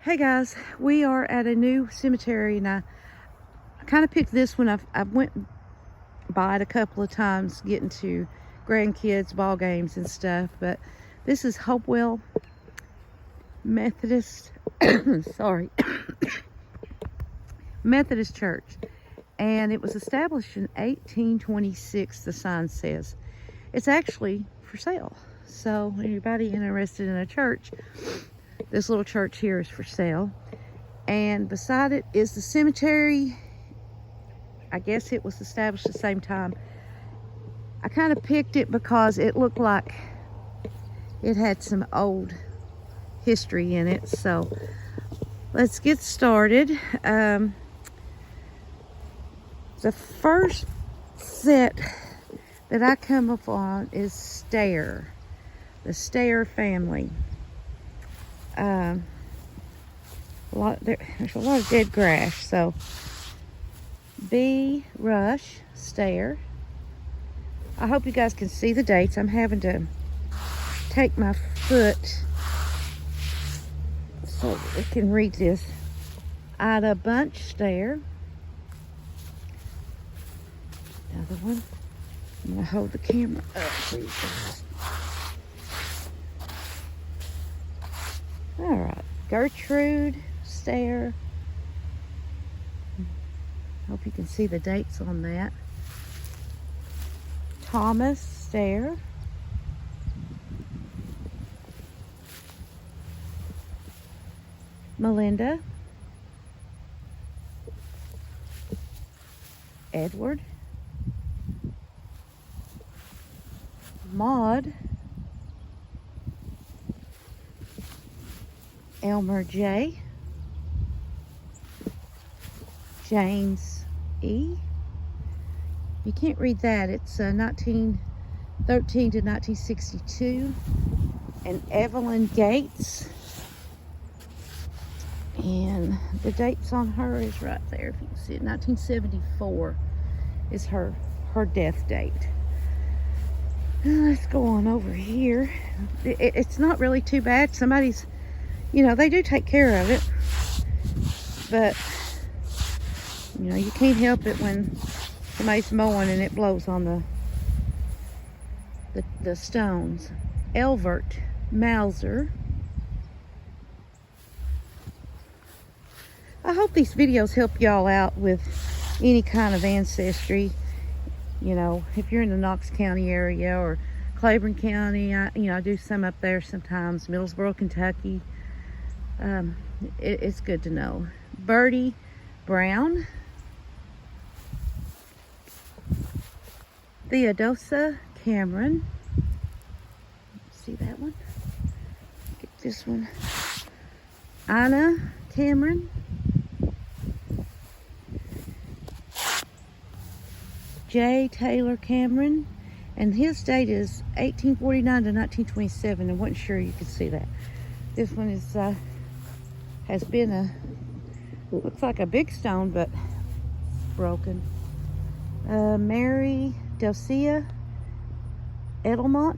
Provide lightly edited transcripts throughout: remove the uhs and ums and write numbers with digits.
Hey guys, we are at a new cemetery, and I kind of picked this one. I went by it a couple of times getting to grandkids ball games and stuff, but this is Hopewell Methodist sorry Methodist Church, and it was established in 1826. The sign says it's actually for sale, so anybody interested in a church, this little church here is for sale. And beside it is the cemetery. I guess it was established at the same time. I kind of picked it because it looked like it had some old history in it. So let's get started. The first set that I come upon is Stair, the Stair family. There's a lot of dead grass, so B. Rush, Stair. I hope you guys can see the dates. I'm having to take my foot so we can read this. Ida Bunch, Stair. Another one. I'm going to hold the camera up for you guys. All right, Gertrude, Stair. Hope you can see the dates on that. Thomas, Stair. Melinda. Edward. Maud. Elmer J. James E. You can't read that. It's 1913 to 1962. And Evelyn Gates. And the dates on her is right there. If you can see it, 1974 is her death date. Now let's go on over here. It's not really too bad. Somebody's, they do take care of it, but you can't help it when somebody's mowing and it blows on the stones. Elvert Mauser. I hope these videos help y'all out with any kind of ancestry. If you're in the Knox County area or Claiborne County, I do some up there sometimes. Middlesboro, Kentucky. It's good to know. Bertie Brown. Theodosia Cameron. See that one? Get this one. Anna Cameron. J. Taylor Cameron. And his date is 1849 to 1927. I wasn't sure you could see that. This one is has been looks like a big stone, but broken. Mary Dosia Edelman.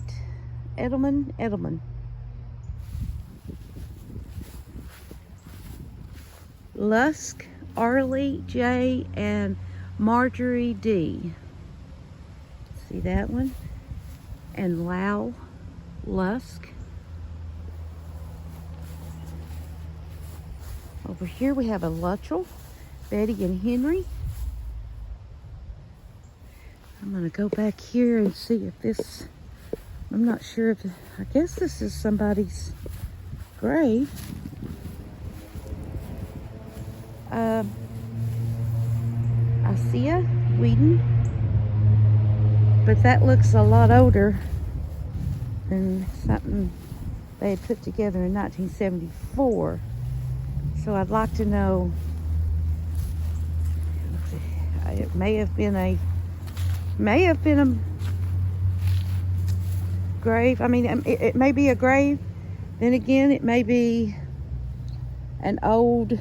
Lusk, Arlie J, and Marjorie D. See that one? And Lau Lusk. Over here we have a Luttrell, Betty and Henry. I'm going to go back here and see if this, I'm not sure if, I guess this is somebody's grave. Isia Whedon. But that looks a lot older than something they had put together in 1974. So I'd like to know, it may have been a grave. I mean, it may be a grave. Then again, it may be an old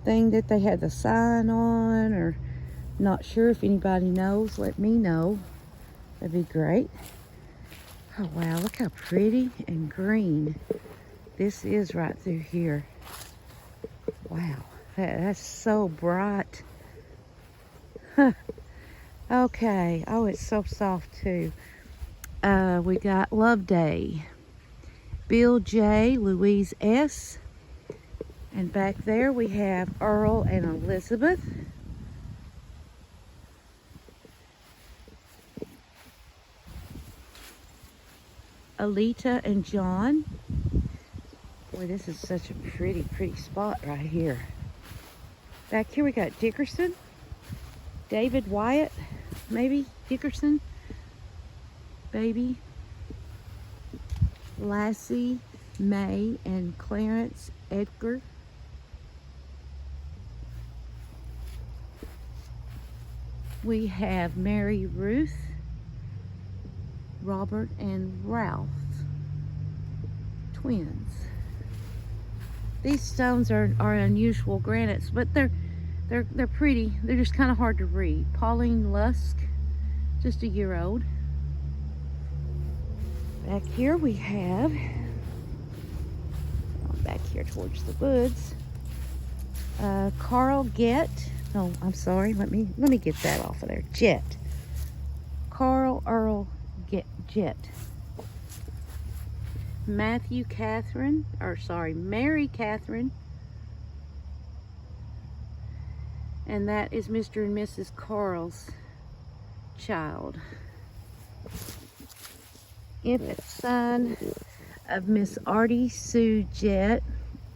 thing that they had the sign on, or not sure. If anybody knows, let me know. That'd be great. Oh wow, look how pretty and green This is right through here. Wow, that's so bright. Huh. Okay, oh, it's so soft too. We got Love Day, Bill J, Louise S, and back there we have Earl and Elizabeth. Alita and John. Boy, this is such a pretty spot right here. Back here we got Dickerson, David Wyatt, maybe Dickerson, baby, Lassie, May, and Clarence Edgar. We have Mary Ruth, Robert, and Ralph, twins. These stones are unusual granites, but they're pretty. They're just kind of hard to read. Pauline Lusk, just a year old. Back here we have, back here towards the woods, Carl Gett. Oh, I'm sorry. Let me get that off of there. Jett. Carl Earl Jett. Mary Catherine, and that is Mr. and Mrs. Carl's child. Infant son of Miss Artie Sue Jett,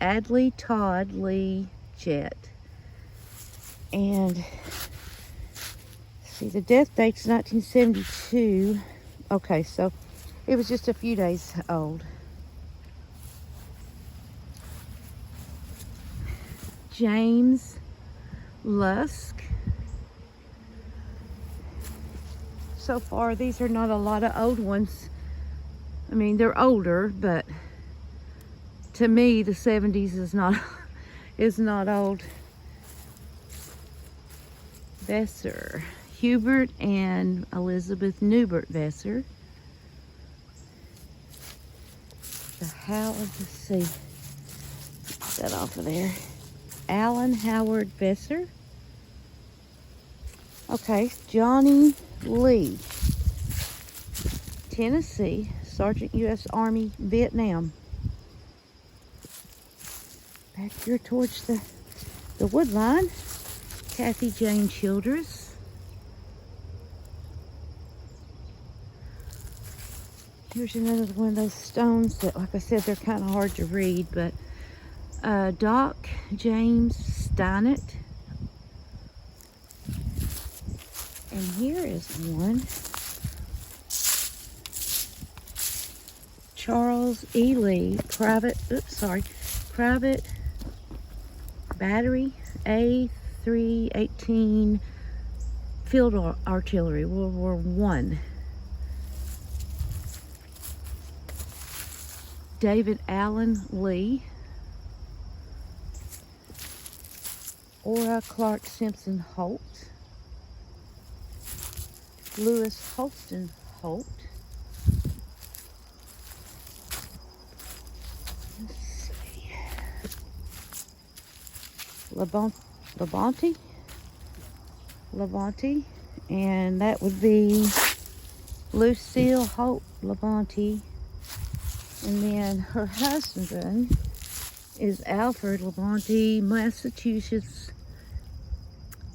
Adley Todd Lee Jett. And see, the death date's 1972. Okay, so it was just a few days old. James Lusk. So far, these are not a lot of old ones. I mean, they're older, but to me, the 70s is not old. Besser. Hubert and Elizabeth Newbert Besser. Let's see. Get that off of there. Alan Howard Besser. Okay, Johnny Lee, Tennessee, Sergeant U.S. Army, Vietnam. Back here towards the wood line, Kathy Jane Childress. Here's another one of those stones that, like I said, they're kind of hard to read, but Doc James Steinert. And here is one. Charles E. Lee, Private Battery A318 Field Artillery, World War I. David Allen Lee. Ora Clark Simpson Holt. Lewis Holston Holt. Let's see. Labonte, and that would be Lucille Holt Labonte. And then her husband is Alfred Labonte, Massachusetts.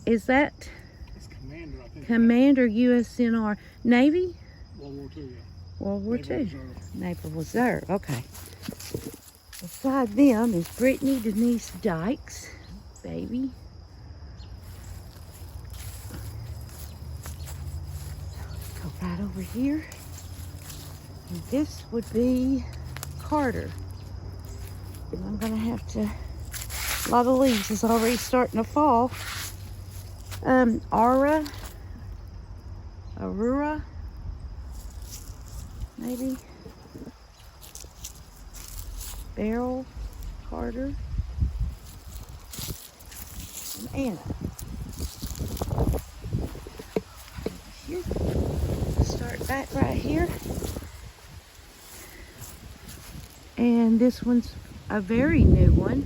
Is that? It's Commander, I think. Commander USNR Navy? World War II, yeah. World War Naval II. Reserve. Naval Reserve, okay. Beside them is Brittany Denise Dykes, baby. Go right over here. And this would be Carter. And I'm gonna have to, a lot of leaves is already starting to fall. Aurora, maybe. Beryl Carter. And Anna. Here. Start back right here. And this one's a very new one,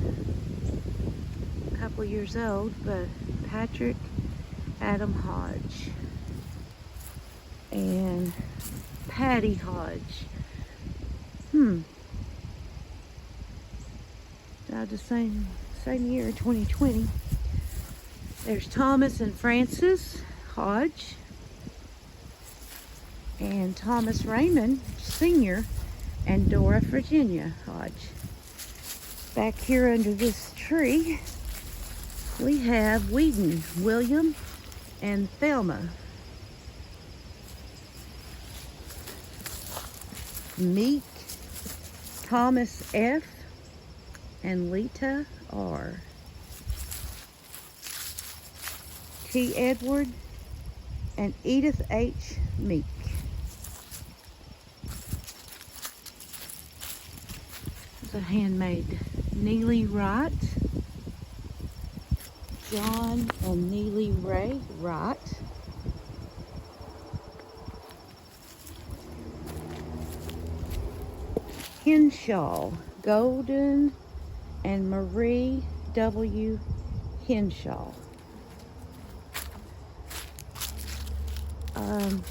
a couple years old, but Patrick Adam Hodge and Patty Hodge. Died the same year, 2020. There's Thomas and Francis Hodge and Thomas Raymond Sr. and Dora Virginia Hodge. Back here under this tree, we have Whedon William and Thelma. Meek Thomas F. and Lita R. T. Edward and Edith H. Meek. It's a handmade Neely Wright. John and Neely Ray Wright. Henshaw, Golden and Marie W. Henshaw.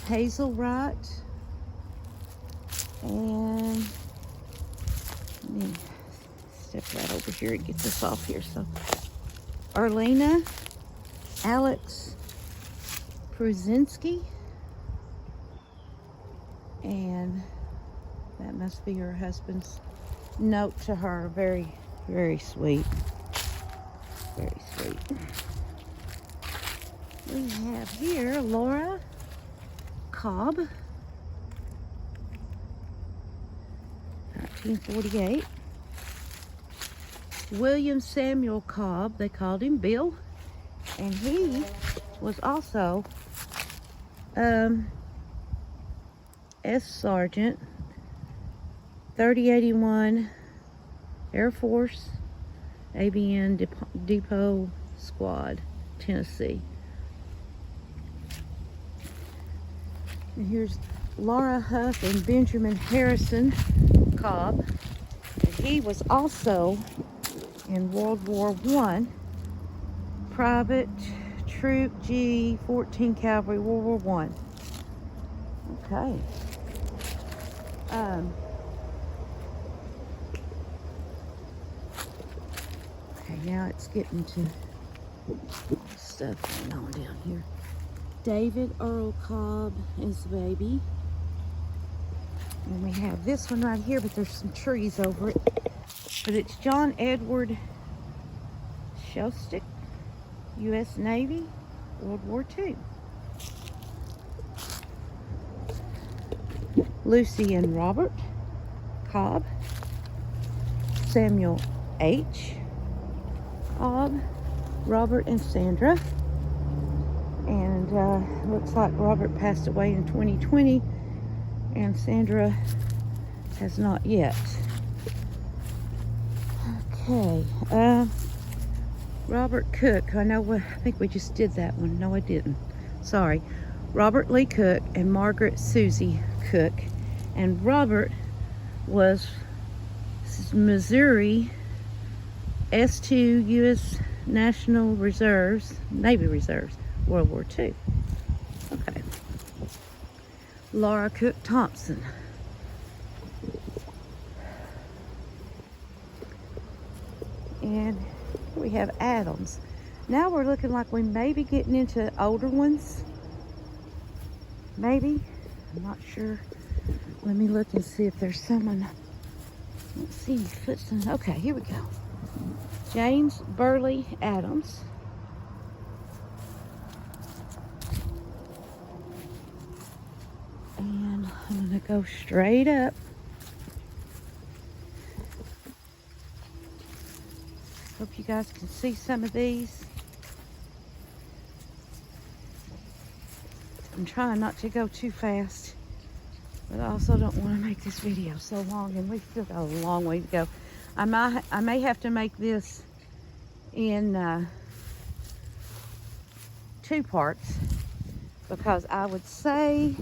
Hazel Wright. And let me step right over here and get this off here. So, Arlena Alex Pruzinski. And that must be her husband's note to her. Very, very sweet. Very sweet. We have here Laura Cobb, 1948. William Samuel Cobb, they called him Bill, and he was also S Sergeant, 3081 Air Force ABN Depot Squad, Tennessee. And here's Laura Huff and Benjamin Harrison Cobb. And he was also in World War I, Private Troop G, 14 Cavalry, World War I. Okay. Okay, now it's getting to stuff going on down here. David Earl Cobb is the baby. And we have this one right here, but there's some trees over it. But it's John Edward Shostak, U.S. Navy, World War II. Lucy and Robert Cobb. Samuel H. Cobb. Robert and Sandra. And looks like Robert passed away in 2020 and Sandra has not yet. Okay, Robert Cook. I think we just did that one. No, I didn't. Sorry. Robert Lee Cook and Margaret Susie Cook. And Robert was Missouri S2 U.S. National Reserves, Navy Reserves, World War II. Okay. Laura Cook Thompson. And we have Adams. Now we're looking like we may be getting into older ones. Maybe. I'm not sure. Let me look and see if there's someone. Let's see. Footstones. Okay, here we go. James Burley Adams. And I'm going to go straight up. Hope you guys can see some of these. I'm trying not to go too fast, but I also don't want to make this video so long, and we've still got a long way to go. I may have to make this in 2 parts, because I would say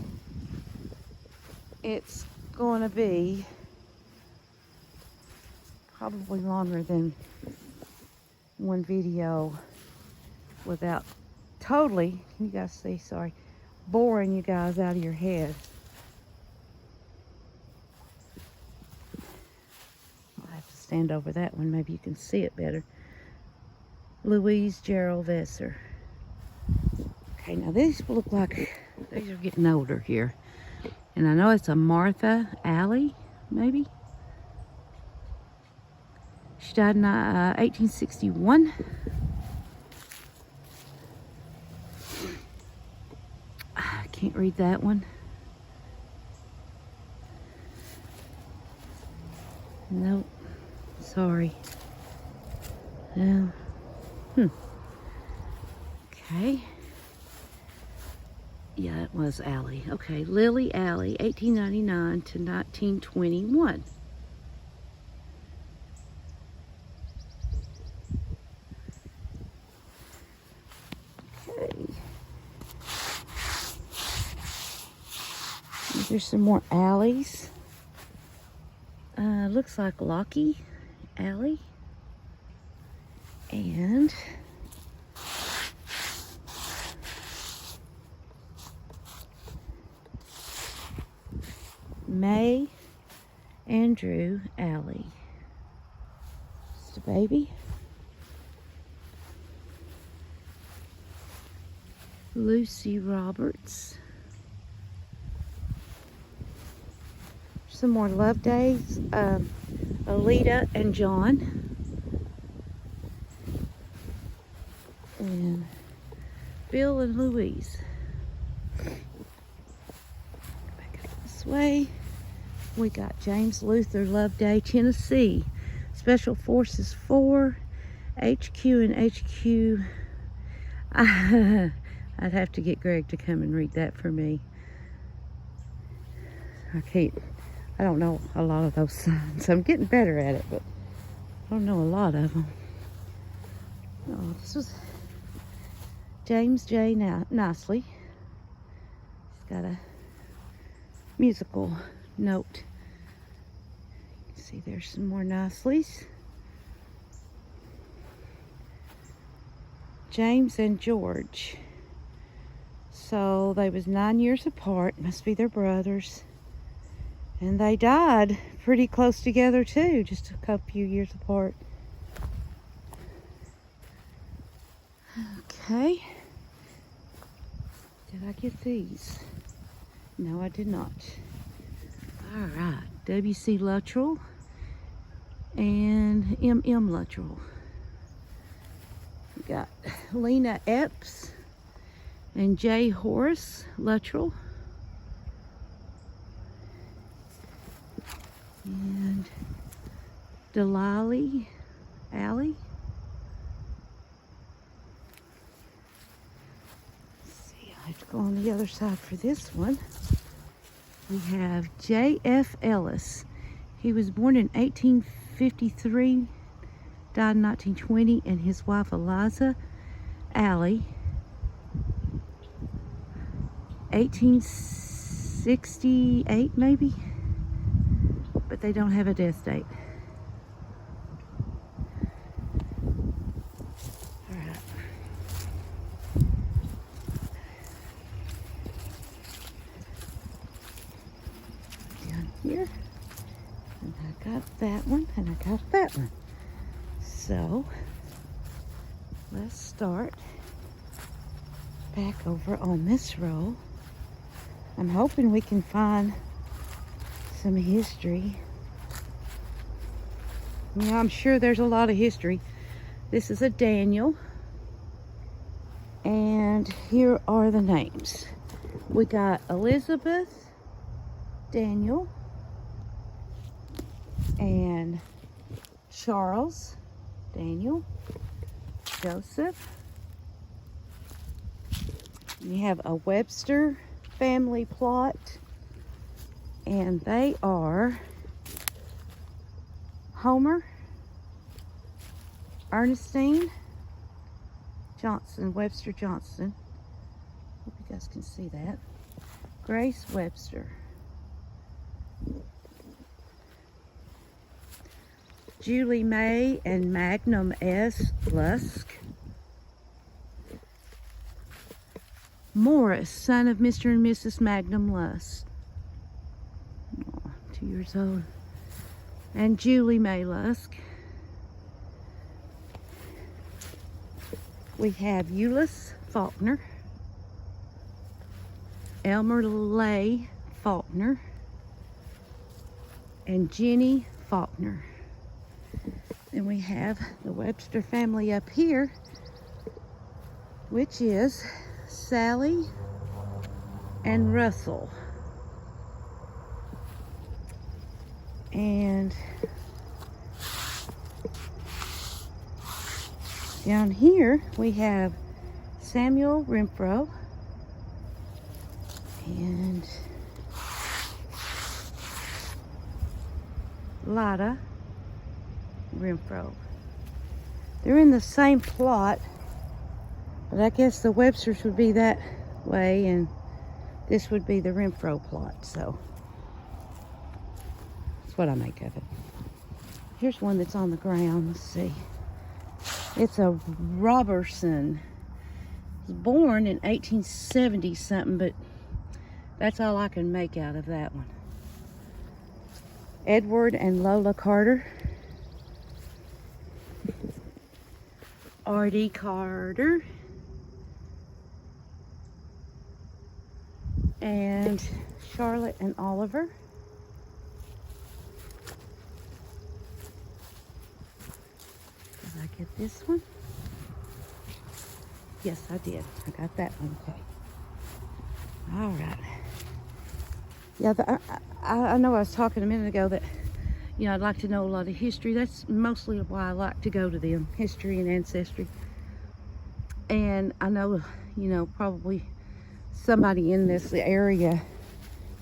it's going to be probably longer than one video without totally, can you guys see, sorry, boring you guys out of your head. I'll have to stand over that one, maybe you can see it better. Louise Gerald Vesser. Okay, now these look like these are getting older here. And I know it's a Martha Alley, maybe. She died in 1861. I can't read that one. Nope. Sorry. No. Okay. Yeah, it was Alley. Okay, Lily Alley, 1899 to 1921. Okay. There's some more alleys. Looks like Lockie Alley. And May Andrew Alley. Just a baby. Lucy Roberts. Some more love days. Alita and John. And Bill and Louise. Back up this way. We got James Luther Loveday, Tennessee. Special Forces 4, HQ and HQ. I'd have to get Greg to come and read that for me. I don't know a lot of those signs. I'm getting better at it, but I don't know a lot of them. Oh, this was James J. Nicely. He's got a musical note. You can see there's some more Nicely's. James and George. So they was 9 years apart. Must be their brothers. And they died pretty close together too, just a few years apart. Okay. Did I get these? No, I did not. All right. W.C. Luttrell and M.M. Luttrell. We got Lena Epps and J. Horace Luttrell. And Delilah Alley. Let's see, I have to go on the other side for this one. We have J.F. Ellis. He was born in 1853, died in 1920, and his wife Eliza Alley, 1868 maybe, but they don't have a death date. All right. Down here, and I got that one, and I got that one. So let's start back over on this row. I'm hoping we can find some history. Yeah, I'm sure there's a lot of history. This is a Daniel. And here are the names. We got Elizabeth, Daniel, and Charles, Daniel, Joseph. You have a Webster family plot, and they are Homer, Ernestine Johnson, Webster Johnson. Hope you guys can see that. Grace Webster. Julie May and Magnum S. Lusk. Morris, son of Mr. and Mrs. Magnum Lusk. Oh, 2 years old. And Julie May Lusk. We have Euless Faulkner. Elmer Lay Faulkner. And Jenny Faulkner. Then we have the Webster family up here, which is Sally and Russell. And down here we have Samuel Renfro and Lotta Renfro. They're in the same plot, but I guess the Websters would be that way and this would be the Renfro plot, so that's what I make of it. Here's one that's on the ground. Let's see. It's a Robertson. He was born in 1870 something, but that's all I can make out of that one. Edward and Lola Carter. R.D. Carter. And Charlotte and Oliver. Did I get this one? Yes, I did. I got that one. Okay. All right. Yeah, I know I was talking a minute ago that, you know, I'd like to know a lot of history. That's mostly why I like to go to them, history and ancestry. And I know, you know, probably somebody in this area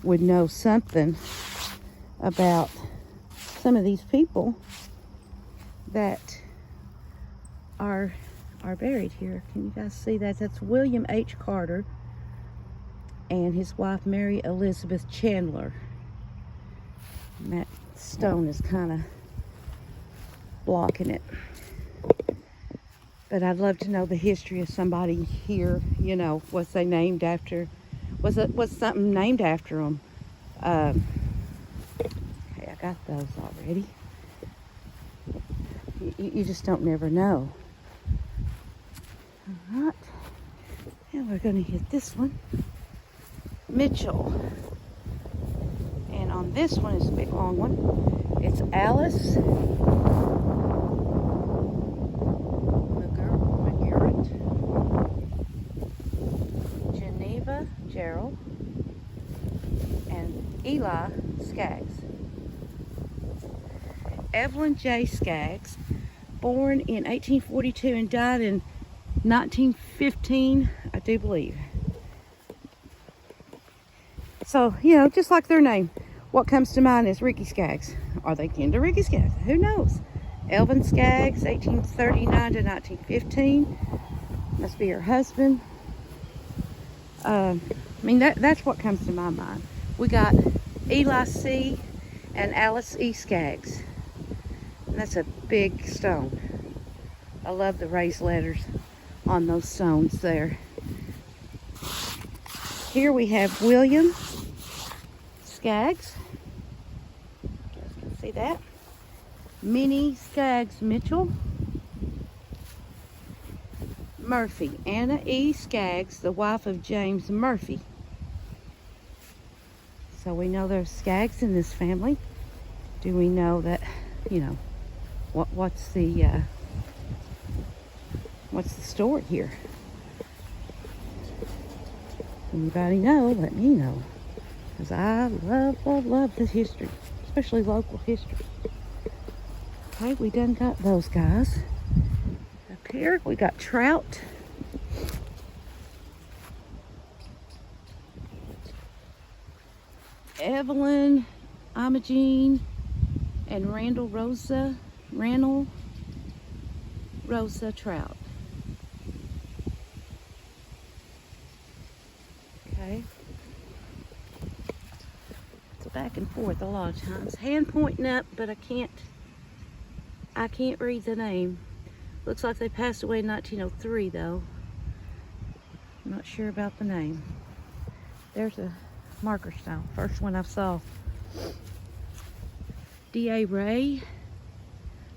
would know something about some of these people that are buried here. Can you guys see that? That's William H. Carter and his wife Mary Elizabeth Chandler. And that stone is kind of blocking it. But I'd love to know the history of somebody here. You know, was they named after? Was something named after them? Okay, I got those already. You just don't never know. All right, and we're going to hit this one. Mitchell. And on this one is a big long one. It's Alice McGarrett, Geneva Gerald, and Eli Skaggs. Evelyn J. Skaggs, born in 1842 and died in 1915, I do believe. So, you know, just like their name, what comes to mind is Ricky Skaggs. Are they kin to Ricky Skaggs? Who knows? Elvin Skaggs, 1839 to 1915. Must be her husband. I mean, that's what comes to my mind. We got Eli C. and Alice E. Skaggs. And that's a big stone. I love the raised letters on those stones there. Here we have William Skaggs. You guys can see that. Minnie Skaggs Mitchell. Murphy. Anna E. Skaggs, the wife of James Murphy. So we know there's Skaggs in this family. Do we know that, you know, what's the story here? Anybody know? Let me know. Because I love the history. Especially local history. Okay, we done got those guys. Up here, we got Trout. Evelyn, Imogene, and Randall Rosa Trout. Okay. It's back and forth a lot of times. Hand pointing up, but I can't I can't read the name. Looks like they passed away in 1903 though. I'm not sure about the name. There's a marker style, first one I saw. D.A. Ray,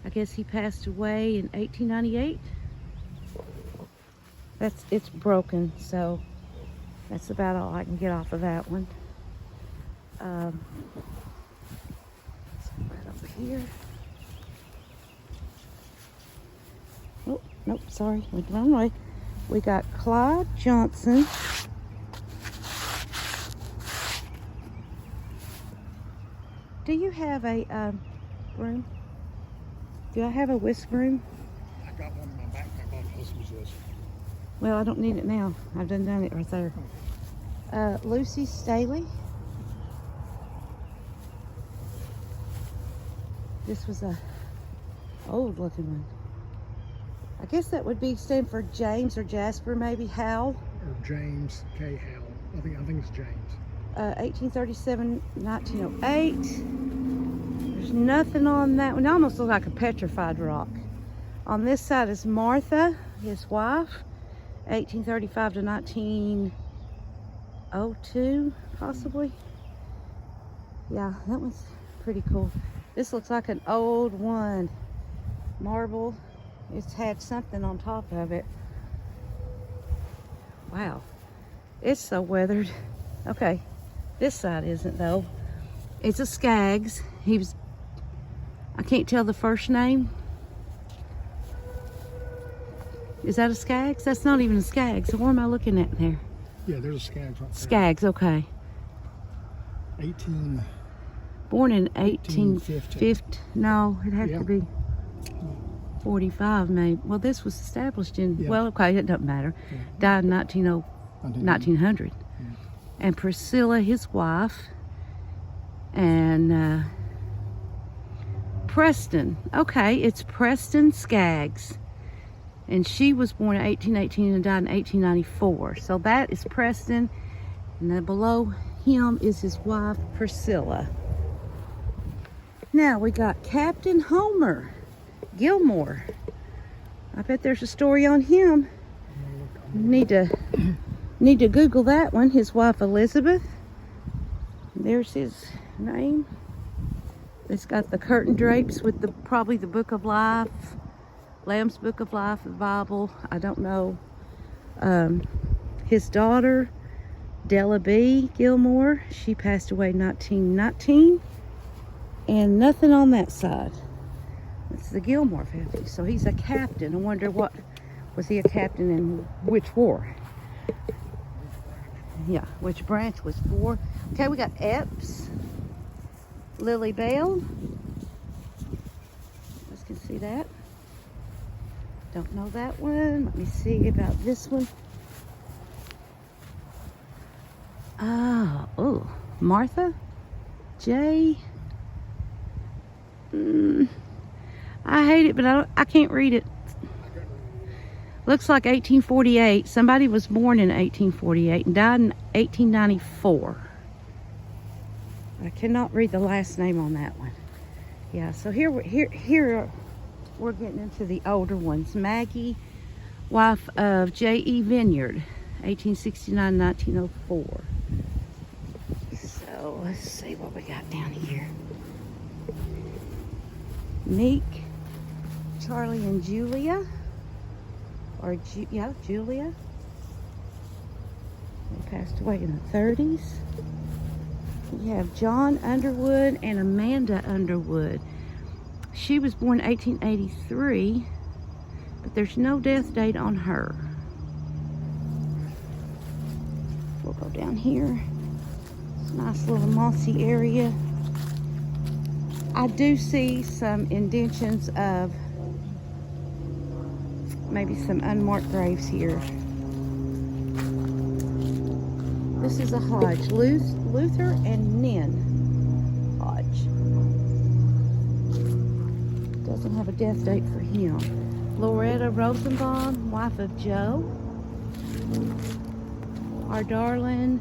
I guess he passed away in 1898. It's broken, so that's about all I can get off of that one. Right over here. Oh, nope, sorry, went the wrong way. We got Clyde Johnson. Do you have a broom? Do I have a whisk broom? I got one in my backpack. My husband's was. Well, I don't need it now. I've done it right there. Lucy Staley. This was a old looking one. I guess that would be stand for James or Jasper, maybe Howell. Or James K. Howell. I think it's James. 1837, 1908. There's nothing on that one. It almost looks like a petrified rock. On this side is Martha, his wife, 1835 to 1902, possibly. Yeah, that one's pretty cool. This looks like an old one. Marble. It's had something on top of it. Wow. It's so weathered. Okay. This side isn't though. It's a Skaggs. I can't tell the first name. Is that a Skaggs? That's not even a Skaggs. So what am I looking at there? Yeah, there's a Skaggs right there. Skaggs, okay. 18. Born in 1850. No, it had to be 45 maybe. Well, this was established in, well, okay, it doesn't matter. Yeah. Died in 1900. Yeah. And Priscilla, his wife, and Preston. Okay, it's Preston Skaggs. And she was born in 1818 and died in 1894. So that is Preston. And then below him is his wife, Priscilla. Now we got Captain Homer Gilmore. I bet there's a story on him. Need to Google that one. His wife Elizabeth. There's his name. It's got the curtain drapes with probably the Book of Life, Lamb's Book of Life, the Bible. I don't know. His daughter Della B. Gilmore. She passed away in 1919. And nothing on that side. It's the Gilmore family. So he's a captain. I wonder was he a captain in which war? Yeah, which branch was for. Okay, we got Epps, Lily Bell. You guys can see that. Don't know that one. Let me see about this one. Oh, Martha J. I hate it, but I can't read it. Looks like 1848. Somebody was born in 1848 and died in 1894. I cannot read the last name on that one. Yeah, so here we're getting into the older ones. Maggie, wife of J.E. Vineyard, 1869-1904. So let's see what we got down here. Meek, Charlie and Julia, Julia. They passed away in the 30s. We have John Underwood and Amanda Underwood. She was born 1883, but there's no death date on her. We'll go down here. It's a nice little mossy area. I do see some indentions of maybe some unmarked graves here. This is a Hodge, Luther and Nin Hodge. Doesn't have a death date for him. Loretta Rosenbaum, wife of Joe. Our darling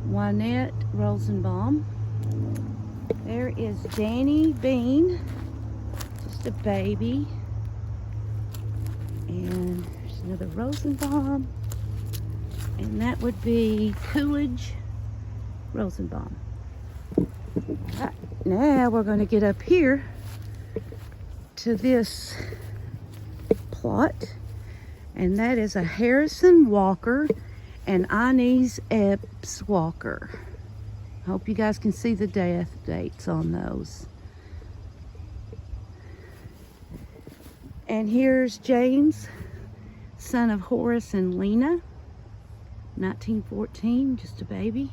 Wynette Rosenbaum. There is Danny Bean, just just a baby. And there's another Rosenbaum. And that would be Coolidge Rosenbaum. All right, now we're going to get up here to this plot. And that is a Harrison Walker and Inez Epps Walker. I hope you guys can see the death dates on those. And here's James, son of Horace and Lena, 1914, just a baby.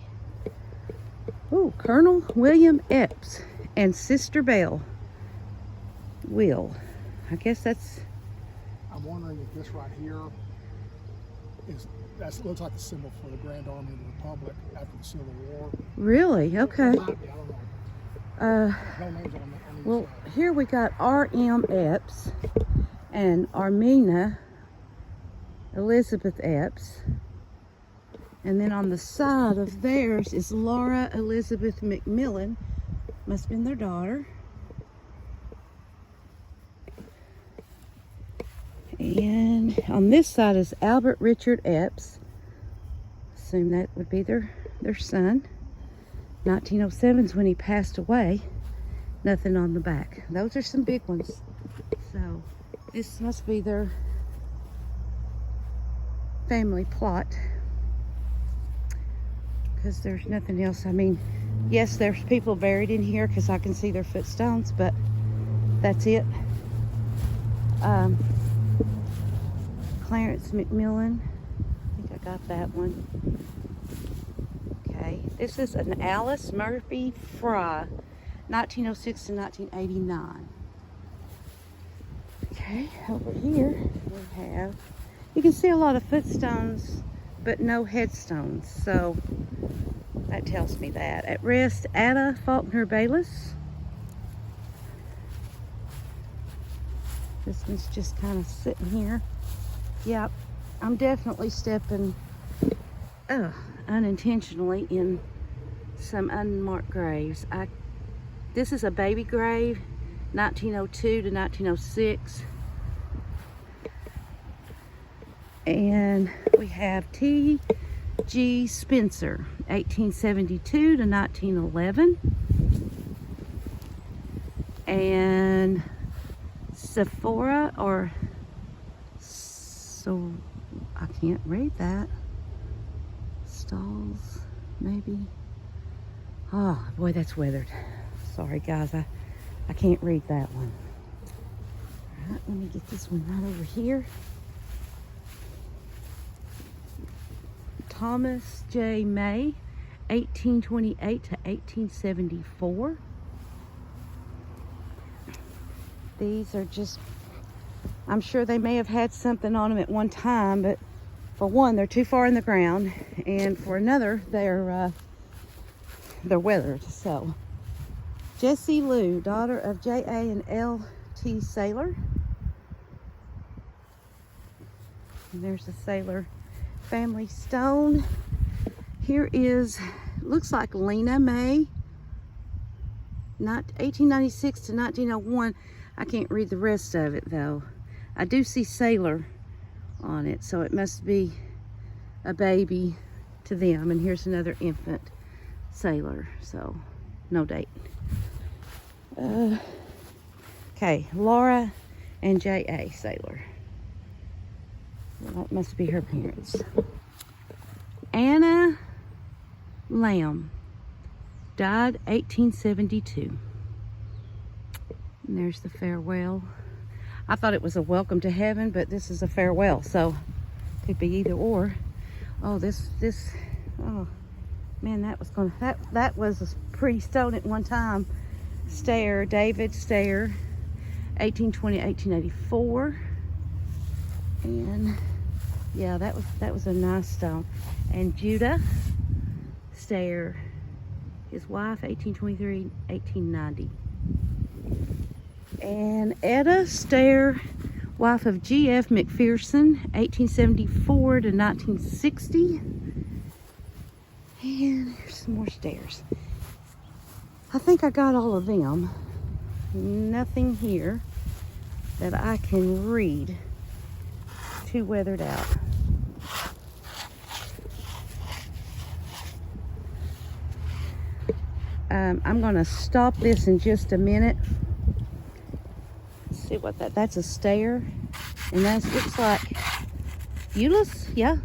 Oh, Colonel William Epps and Sister Belle. Will. I guess that's... I'm wondering if this right here looks like the symbol for the Grand Army of the Republic after the Civil War. Really? Okay. It might be, I don't know. No names on the Well, side. here we got R.M. Epps and Armina Elizabeth Epps. And then on the side of theirs is Laura Elizabeth McMillan. Must have been their daughter. And on this side is Albert Richard Epps. Assume that would be their son. 1907 is when he passed away. Nothing on the back. Those are some big ones. So this must be their family plot, because there's nothing else. I mean, yes, there's people buried in here because I can see their footstones, but that's it. Clarence McMillan. I think I got that one. Okay, this is an Alice Murphy Fry, 1906 to 1989. Okay, over here we have, you can see a lot of footstones, but no headstones, so that tells me that. At rest, Ada Faulkner Bayless. This one's just kind of sitting here. Yep, I'm definitely stepping unintentionally in some unmarked graves. This is a baby grave, 1902 to 1906. And we have T.G. Spencer, 1872 to 1911. And Sephora, or so I can't read that. Stalls, maybe. Oh boy, that's weathered. Sorry guys, I can't read that one. All right, let me get this one right over here. Thomas J. May, 1828 to 1874. These are just, I'm sure they may have had something on them at one time, but for one, they're too far in the ground, and for another, they're weathered. So, Jessie Lou, daughter of J.A. and L.T. Saylor. And there's the Saylor family stone. Here is, looks like Lena May, 1896 to 1901. I can't read the rest of it though. I do see Sailor on it, so it must be a baby to them. And here's another infant Sailor, so no date. Okay, Laura and J.A. Sailor. That must be her parents. Anna Lamb, died 1872. And there's the farewell. I thought it was a welcome to heaven, but this is a farewell, so could be either or. Oh, this, oh man, that was a pretty stone at one time. Stair, David Stair, 1820, 1884. And yeah, that was a nice stone. And Judah Stair, his wife, 1823, 1890. And Etta Stair, wife of G.F. McPherson, 1874 to 1960. And here's some more stairs. I think I got all of them. Nothing here. that I can read. Too weathered out. I'm going to stop this in just a minute. Let's see what that's a stair. And that looks like Euless, yeah,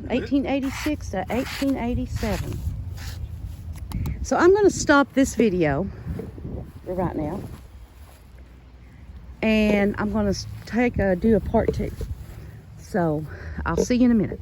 1886 to 1887. So I'm going to stop this video right now. And I'm going to do a part 2. So I'll see you in a minute.